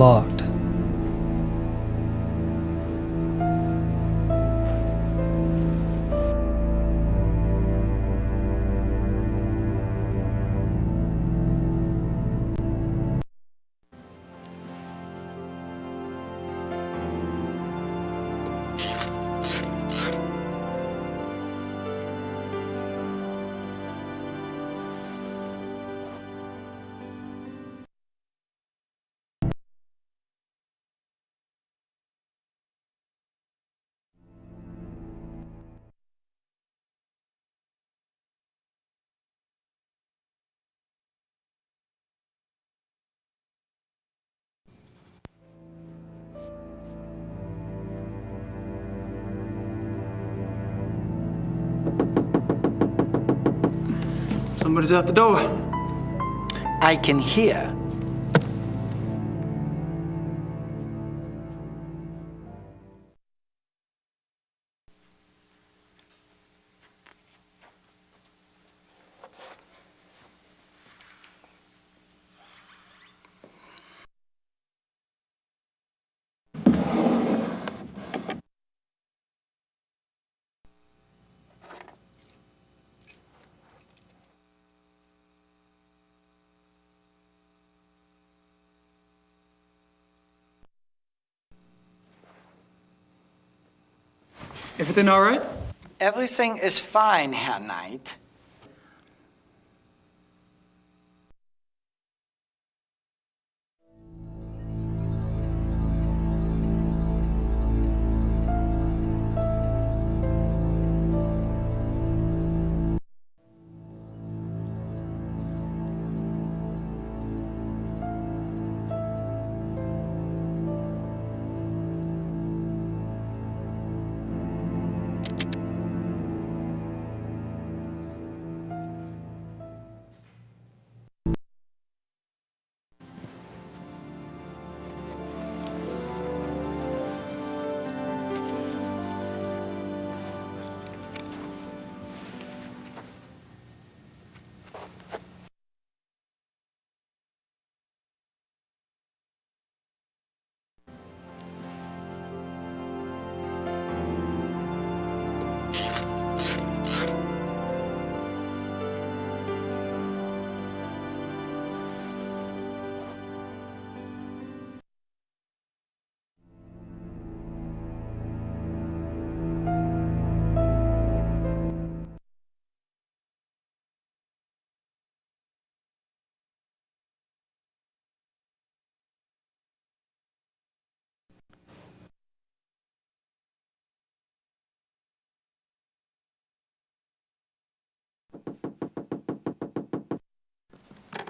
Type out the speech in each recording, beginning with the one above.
locked. Somebody's at the door. I can hear. Everything all right? Everything is fine, Herr Knight.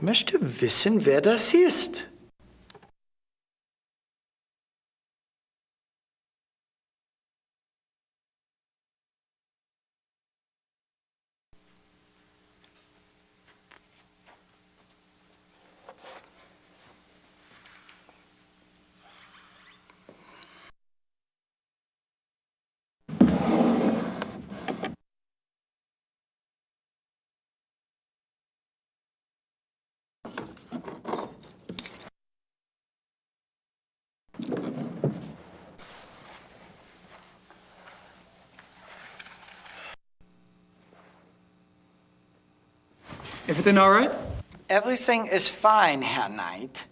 Möchte wissen, wer das ist. Everything all right? Everything is fine, Herr Knight.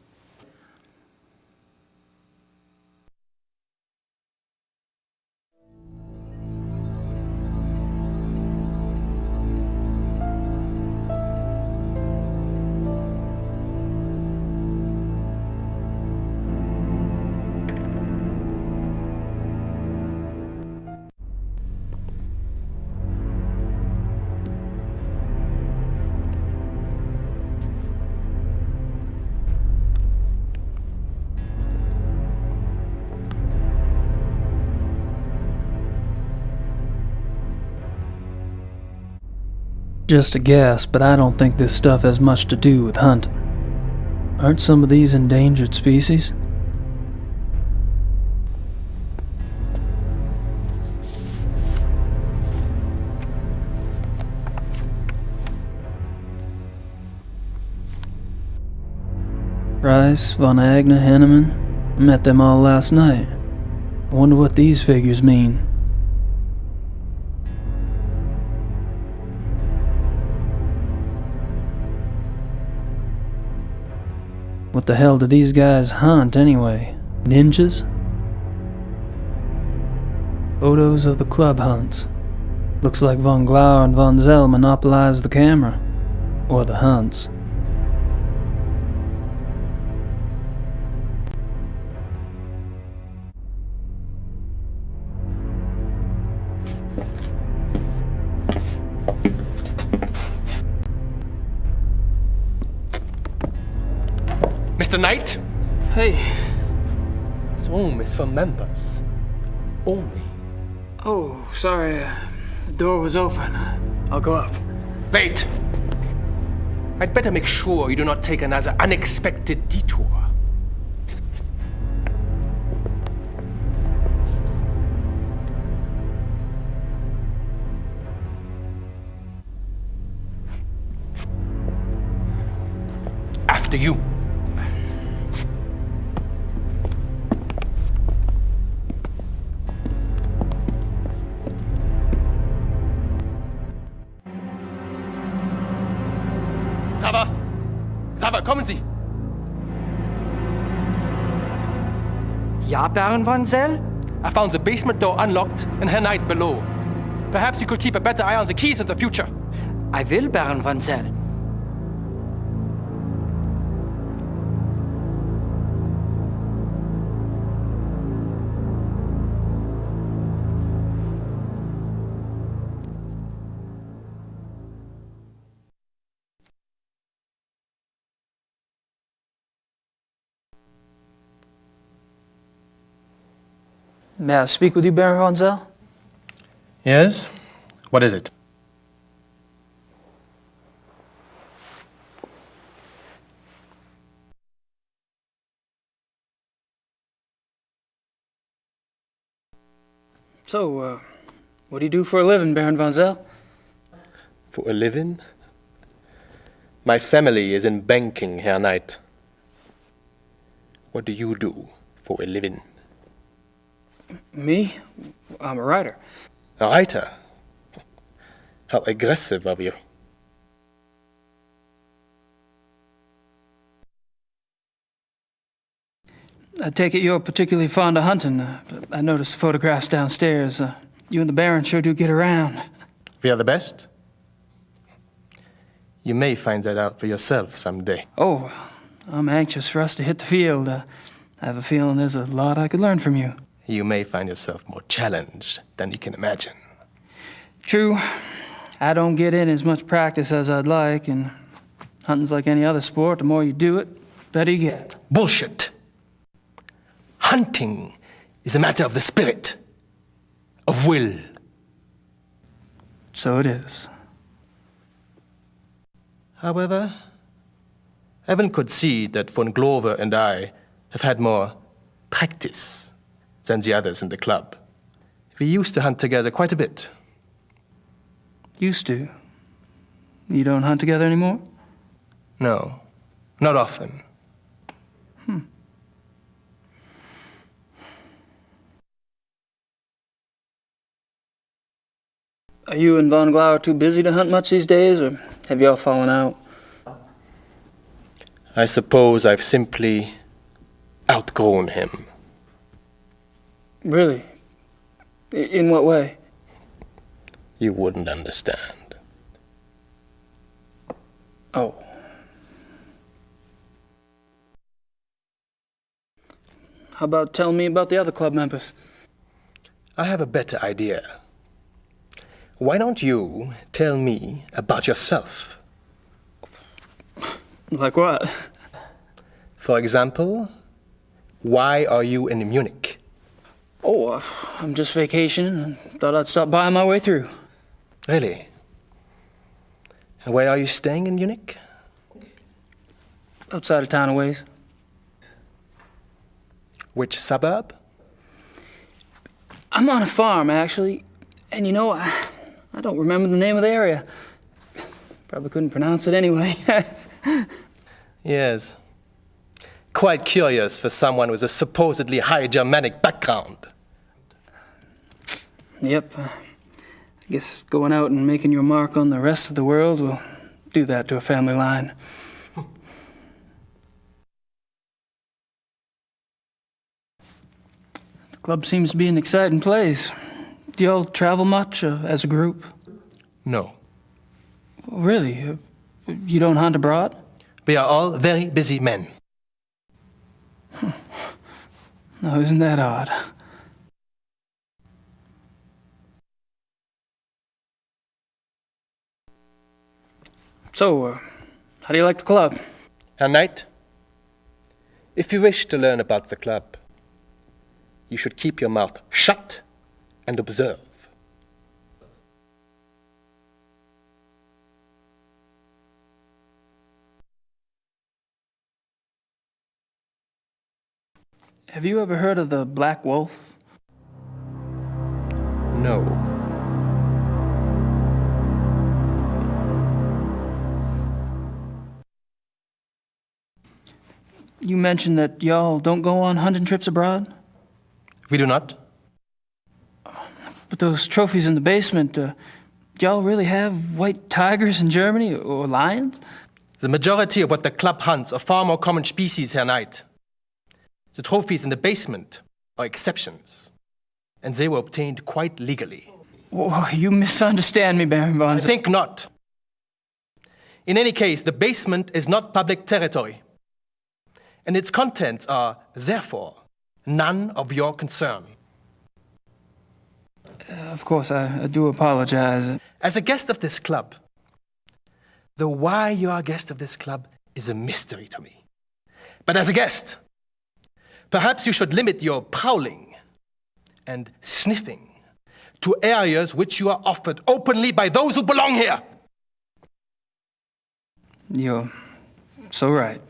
Just a guess, but I don't think this stuff has much to do with hunting. Aren't some of these endangered species? Rice, Von Agna, Henneman. Met them all last night. I wonder what these figures mean. What the hell do these guys hunt anyway? Ninjas? Photos of the club hunts. Looks like von Glauer and von Zell monopolized the camera. Or the hunts. Mr. Knight? Hey. This room is for members. Only. Oh, sorry. The door was open. I'll go up. Wait! I'd better make sure you do not take another unexpected detour. After you. Sava, kommen Sie! Ja, Baron von Zell? I found the basement door unlocked and Herr Knight below. Perhaps you could keep a better eye on the keys in the future. I will, Baron von Zell. May I speak with you, Baron von Zell? Yes? What is it? So, what do you do for a living, Baron von Zell? For a living? My family is in banking, Herr Knight. What do you do for a living? Me? I'm a writer. A writer? How aggressive of you. I take it you're particularly fond of hunting. I noticed the photographs downstairs. You and the Baron sure do get around. We are the best? You may find that out for yourself someday. Oh, I'm anxious for us to hit the field. I have a feeling there's a lot I could learn from you. You may find yourself more challenged than you can imagine. True. I don't get in as much practice as I'd like, and hunting's like any other sport. The more you do it, the better you get. Bullshit! Hunting is a matter of the spirit, of will. So it is. However, Evan could see that von Glover and I have had more practice than the others in the club. We used to hunt together quite a bit. Used to. You don't hunt together anymore? No, not often. Are you and von Glauer too busy to hunt much these days, or have y'all fallen out? I suppose I've simply outgrown him. Really? In what way? You wouldn't understand. Oh. How about telling me about the other club members? I have a better idea. Why don't you tell me about yourself? Like what? For example, why are you in Munich? Oh, I'm just vacationing and thought I'd stop by on my way through. Really? And where are you staying in Munich? Outside of town a ways. Which suburb? I'm on a farm, actually. And you know, I don't remember the name of the area. Probably couldn't pronounce it anyway. Yes. Quite curious for someone with a supposedly high Germanic background. Yep. I guess going out and making your mark on the rest of the world will do that to a family line. The club seems to be an exciting place. Do y'all travel much as a group? No. Really? You don't hunt abroad? We are all very busy men. No, isn't that odd? So, how do you like the club? Herr Knight, if you wish to learn about the club, you should keep your mouth shut and observe. Have you ever heard of the Black Wolf? No. You mentioned that y'all don't go on hunting trips abroad? We do not. But those trophies in the basement, y'all really have white tigers in Germany or lions? The majority of what the club hunts are far more common species, Herr Knight. The trophies in the basement are exceptions, and they were obtained quite legally. Oh, you misunderstand me, Baron von I think not. In any case, the basement is not public territory, and its contents are, therefore, none of your concern. Of course, I do apologize. As a guest of this club, the why you are a guest of this club is a mystery to me. But as a guest, perhaps you should limit your prowling and sniffing to areas which you are offered openly by those who belong here. You're so right.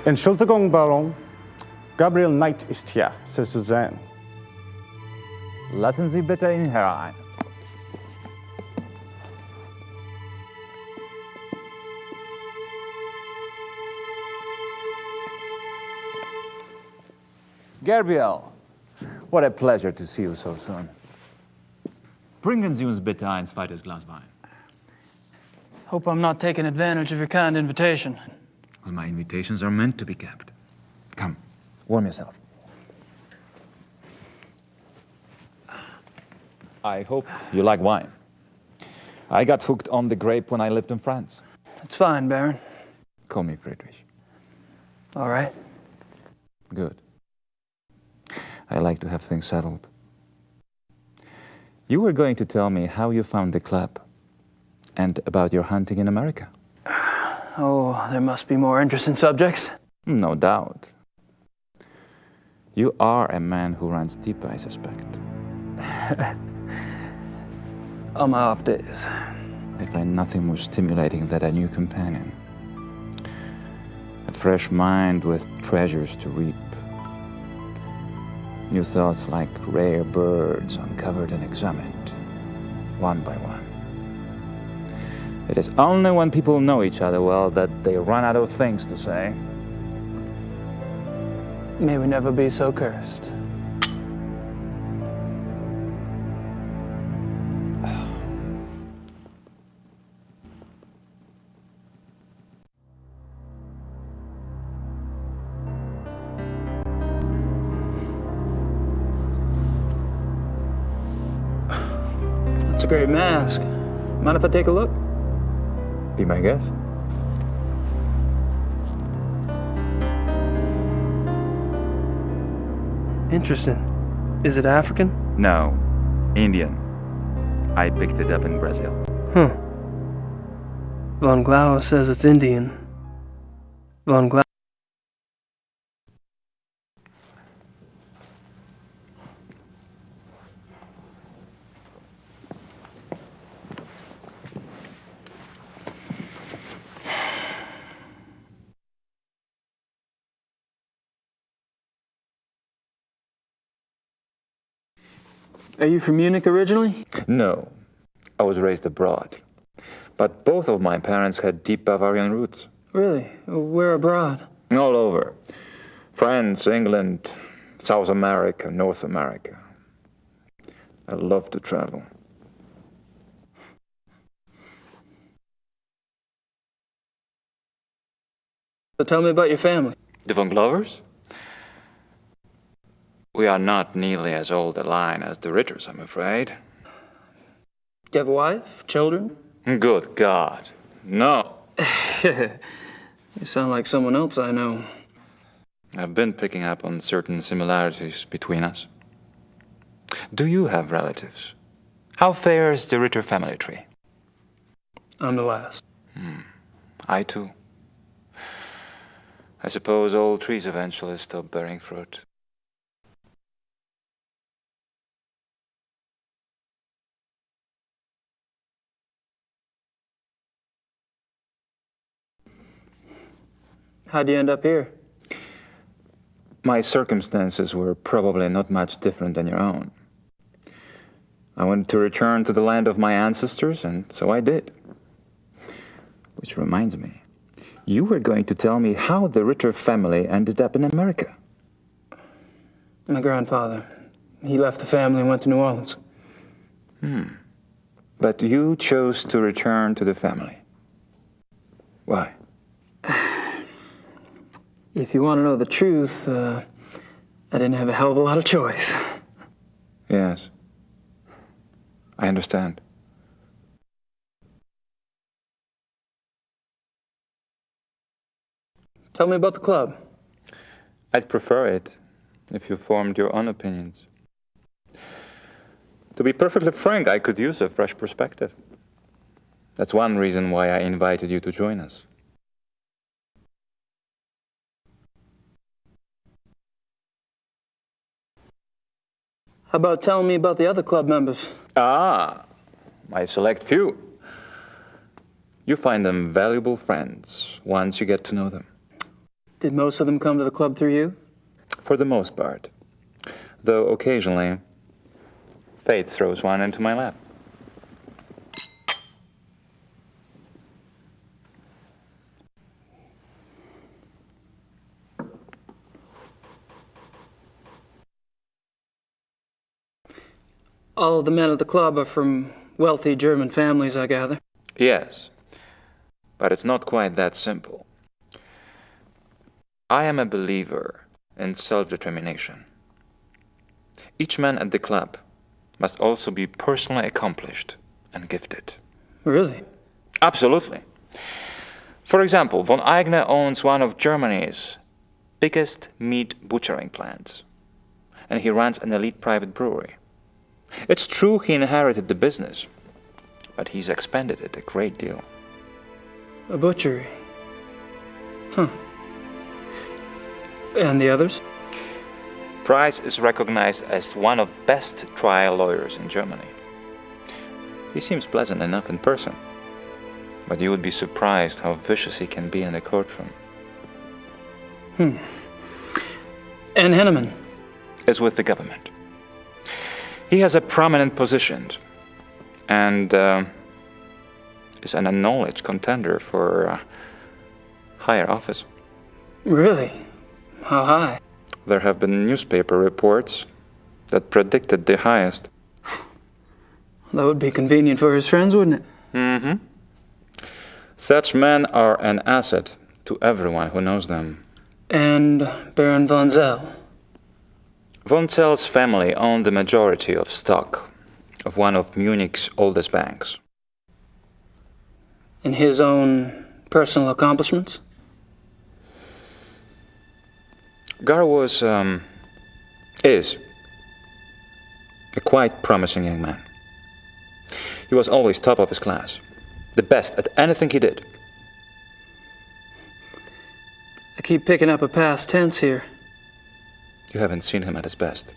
Entschuldigung, Baron. Gabriel Knight ist hier, Sie zu sehen. Lassen Sie bitte ihn herein. Gabriel, what a pleasure to see you so soon. Bringen Sie uns bitte ein zweites Glas Wein. Hope I'm not taking advantage of your kind invitation. Well, my invitations are meant to be kept. Come, warm yourself. I hope you like wine. I got hooked on the grape when I lived in France. It's fine, Baron. Call me Friedrich. All right. Good. I like to have things settled. You were going to tell me how you found the club and about your hunting in America. Oh, there must be more interesting subjects. No doubt. You are a man who runs deep, I suspect. On my off days. I find nothing more stimulating than a new companion. A fresh mind with treasures to reap. New thoughts like rare birds uncovered and examined, one by one. It is only when people know each other well that they run out of things to say. May we never be so cursed. That's a great mask. Mind if I take a look? Be my guest. Interesting. Is it African? No, Indian. I picked it up in Brazil. Huh. Von Glauer says it's Indian. Von Glauer. Are you from Munich originally? No, I was raised abroad. But both of my parents had deep Bavarian roots. Really? Where abroad? All over. France, England, South America, North America. I love to travel. So tell me about your family. The Von Glovers? We are not nearly as old a line as the Ritters, I'm afraid. Do you have a wife? Children? Good God, no. You sound like someone else I know. I've been picking up on certain similarities between us. Do you have relatives? How fares the Ritter family tree? I'm the last. I too. I suppose all trees eventually stop bearing fruit. How'd you end up here? My circumstances were probably not much different than your own. I wanted to return to the land of my ancestors, and so I did. Which reminds me, you were going to tell me how the Ritter family ended up in America. My grandfather. He left the family and went to New Orleans. But you chose to return to the family. Why? If you want to know the truth, I didn't have a hell of a lot of choice. Yes. I understand. Tell me about the club. I'd prefer it if you formed your own opinions. To be perfectly frank, I could use a fresh perspective. That's one reason why I invited you to join us. How about telling me about the other club members? Ah, my select few. You find them valuable friends once you get to know them. Did most of them come to the club through you? For the most part. Though occasionally, fate throws one into my lap. All of the men at the club are from wealthy German families, I gather. Yes, but it's not quite that simple. I am a believer in self-determination. Each man at the club must also be personally accomplished and gifted. Really? Absolutely. For example, von Eigner owns one of Germany's biggest meat butchering plants, and he runs an elite private brewery. It's true he inherited the business, but he's expanded it a great deal. A butchery. Huh. And the others? Price is recognized as one of the best trial lawyers in Germany. He seems pleasant enough in person, but you would be surprised how vicious he can be in a courtroom. And Henneman? Is with the government. He has a prominent position, and is an acknowledged contender for higher office. Really? How high? There have been newspaper reports that predicted the highest. That would be convenient for his friends, wouldn't it? Mm-hmm. Such men are an asset to everyone who knows them. And Baron von Zell? Von Zell's family owned the majority of stock of one of Munich's oldest banks. In his own personal accomplishments? Gar is a quite promising young man. He was always top of his class, the best at anything he did. I keep picking up a past tense here. You haven't seen him at his best.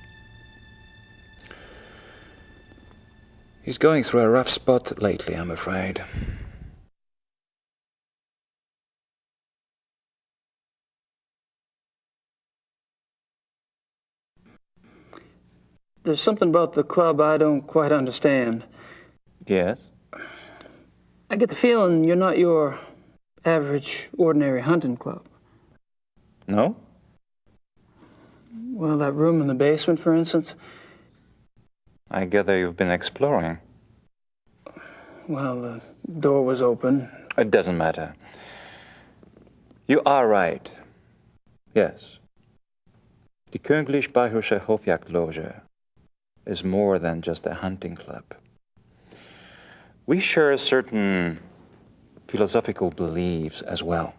He's going through a rough spot lately, I'm afraid. There's something about the club I don't quite understand. Yes? I get the feeling you're not your average, ordinary hunting club. No? Well, that room in the basement, for instance. I gather you've been exploring. Well, the door was open. It doesn't matter. You are right. Yes. The Königlich Bayerische Hofjagdloge is more than just a hunting club. We share certain philosophical beliefs as well.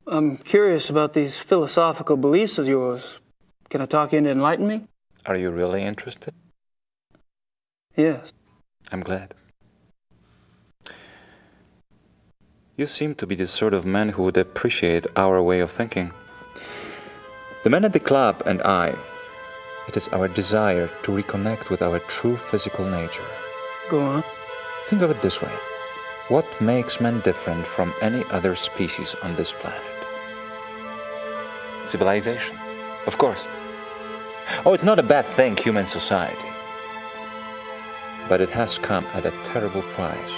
I'm curious about these philosophical beliefs of yours. Can I talk you into enlighten me? Are you really interested? Yes. I'm glad. You seem to be the sort of man who would appreciate our way of thinking. The men at the club and I, it is our desire to reconnect with our true physical nature. Go on. Think of it this way. What makes man different from any other species on this planet? Civilization, of course. Oh, it's not a bad thing, human society. But it has come at a terrible price.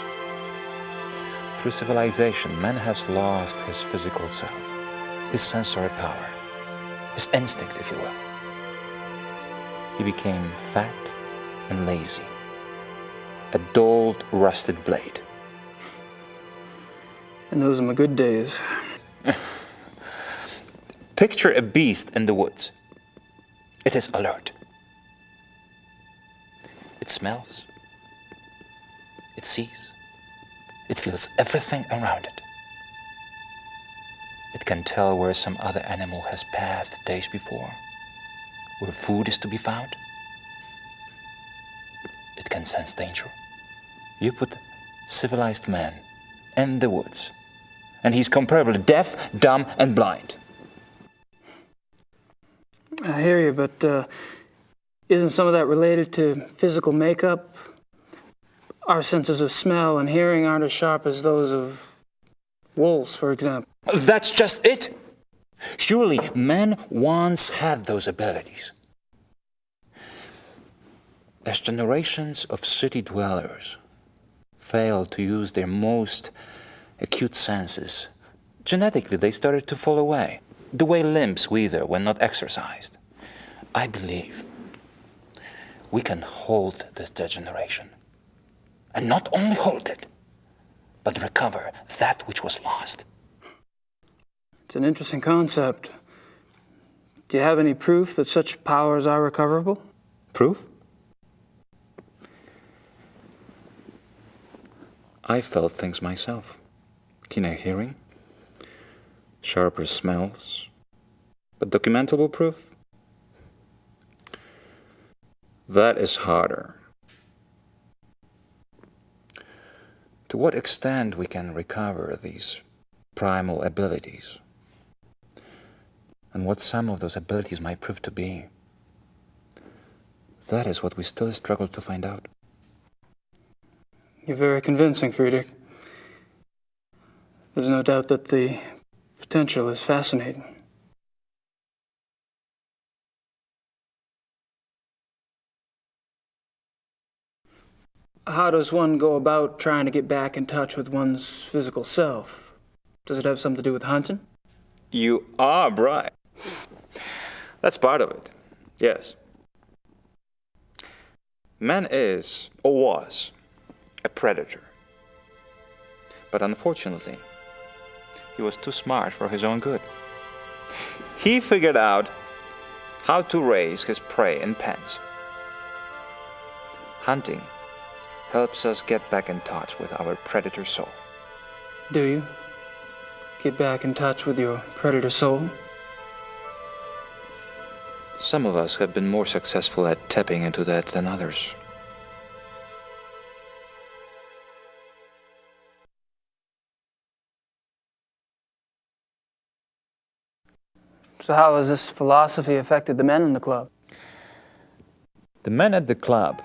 Through civilization, man has lost his physical self, his sensory power, his instinct, if you will. He became fat and lazy, a dulled, rusted blade. And those are my good days. Picture a beast in the woods. It is alert. It smells. It sees. It feels everything around it. It can tell where some other animal has passed days before, where food is to be found. It can sense danger. You put civilized man in the woods, and he's comparably deaf, dumb, and blind. I hear you, but isn't some of that related to physical makeup? Our senses of smell and hearing aren't as sharp as those of wolves, for example. That's just it. Surely man once had those abilities. As generations of city dwellers failed to use their most acute senses, genetically they started to fall away, the way limbs wither when not exercised. I believe we can hold this degeneration. And not only hold it, but recover that which was lost. It's an interesting concept. Do you have any proof that such powers are recoverable? Proof? I felt things myself. Keener hearing, sharper smells, but documentable proof? That is harder. To what extent we can recover these primal abilities, and what some of those abilities might prove to be, that is what we still struggle to find out. You're very convincing, Friedrich. There's no doubt that the potential is fascinating. How does one go about trying to get back in touch with one's physical self? Does it have something to do with hunting? You are right. That's part of it, yes. Man is, or was, a predator. But unfortunately, he was too smart for his own good. He figured out how to raise his prey in pens. Hunting helps us get back in touch with our predator soul. Do you? Get back in touch with your predator soul? Some of us have been more successful at tapping into that than others. So how has this philosophy affected the men in the club? The men at the club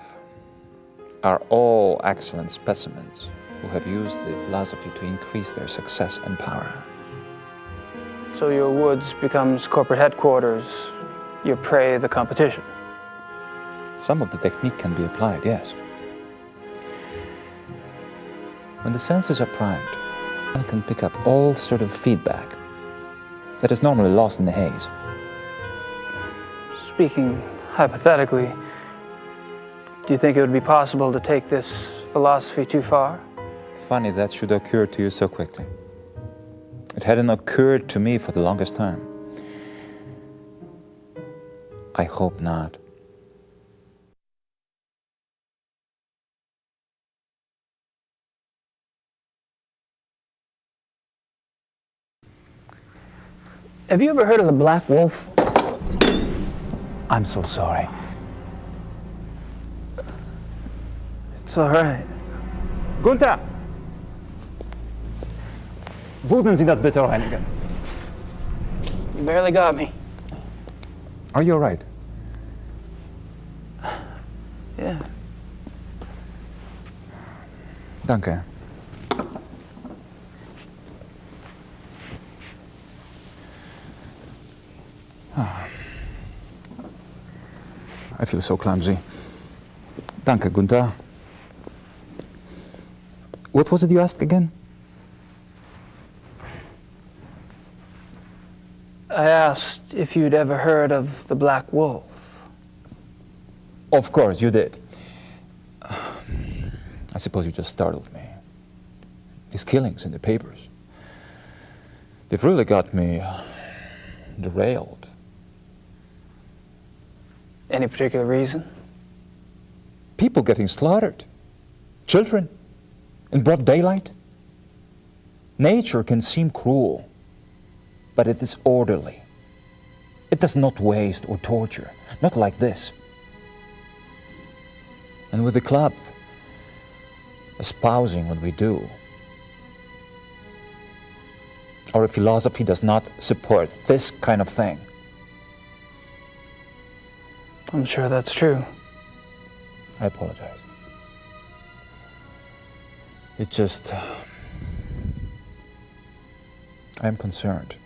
are all excellent specimens who have used the philosophy to increase their success and power. So your woods becomes corporate headquarters, your prey the competition. Some of the technique can be applied, yes. When the senses are primed, one can pick up all sort of feedback that is normally lost in the haze. Speaking hypothetically, do you think it would be possible to take this philosophy too far? Funny that should occur to you so quickly. It hadn't occurred to me for the longest time. I hope not. Have you ever heard of the black wolf? I'm so sorry. It's all right. Gunther! Würden Sie das bitte reinigen? You barely got me. Are you all right? Yeah. Danke. I feel so clumsy. Danke, Gunther. What was it you asked again? I asked if you'd ever heard of the black wolf. Of course, you did. I suppose you just startled me. These killings in the papers, they've really got me derailed. Any particular reason? People getting slaughtered. Children in broad daylight. Nature can seem cruel, but it is orderly. It does not waste or torture, not like this. And with the club espousing what we do, our philosophy does not support this kind of thing. I'm sure that's true. I apologize. It's just, I am concerned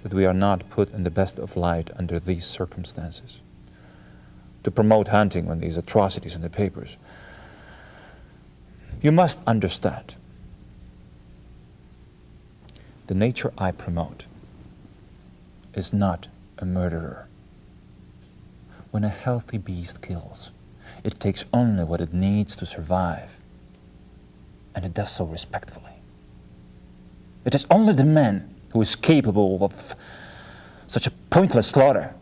that we are not put in the best of light under these circumstances. To promote hunting when these atrocities in the papers. You must understand, the nature I promote is not a murderer. When a healthy beast kills, it takes only what it needs to survive, and it does so respectfully. It is only the man who is capable of such a pointless slaughter.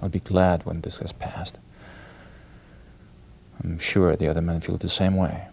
I'll be glad when this has passed. I'm sure the other men feel the same way.